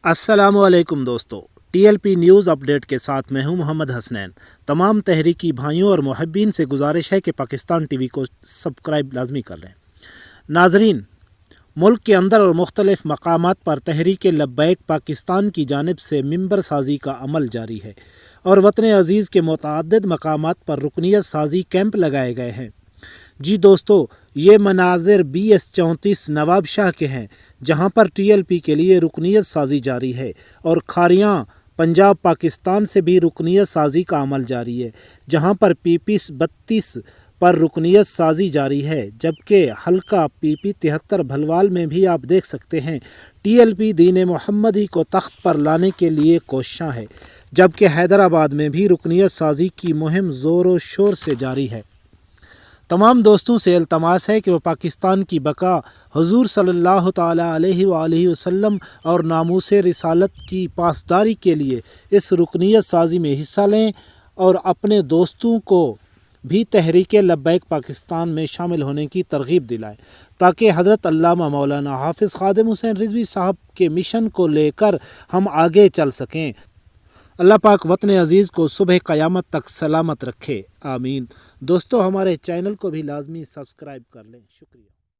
अस्सलामुअलैकुम दोस्तों, TLP news update के साथ मैं हूं मोहम्मद हसनैन। तमाम तहरीकी भाइयों और मुहब्बीन से गुजारिश है कि पाकिस्तान TV को सब्सक्राइब लाजमी कर लें। नाजरीन, मुल्क के अंदर और मुख्तलिफ मकामात पर तहरीक लब्बैक पाकिस्तान की जानिब से मिंबर साजी का अमल जारी है और वतन अज़ीज़ के मुतअद्दिद मकामात पर रुकनियत साजी कैंप लगाए गए हैं। जी दोस्तों, ये मनाजिर BS34 नवाब शाह के हैं, जहां पर TLP के लिए रुकनियत साजी जारी है और खारियां पंजाब पाकिस्तान से भी रुकनियत साजी का अमल जारी है, जहां पर PP 32 पर रुकनियत साजी जारी है, जबकि हल्का PP 73 भलवाल में भी आप देख सकते हैं TLP दीन मोहम्मदी को तख्त पर लाने के लिए कोशिशां है, जबकि हैदराबाद में भी रुकनियत साजी की मुहिम ज़ोर शोर से जारी है। तमाम दोस्तों से इल्तमास है कि वह पाकिस्तान की बका, हुजूर सल्लल्लाहु ताला अलैहि वसल्लम और नामूस रिसालत की पासदारी के लिए इस रुकनियत साजी में हिस्सा लें और अपने दोस्तों को भी तहरीक लब्बैक पाकिस्तान में शामिल होने की तरगीब दिलाएं, ताकि हज़रत अल्लामा मौलाना हाफिज़ ख़ादिम हुसैन रिज़वी साहब के मिशन को लेकर हम आगे चल सकें। अल्लाह पाक वतन अज़ीज़ को सुबह क़यामत तक सलामत रखे, आमीन। दोस्तों, हमारे चैनल को भी लाजमी सब्सक्राइब कर लें। शुक्रिया।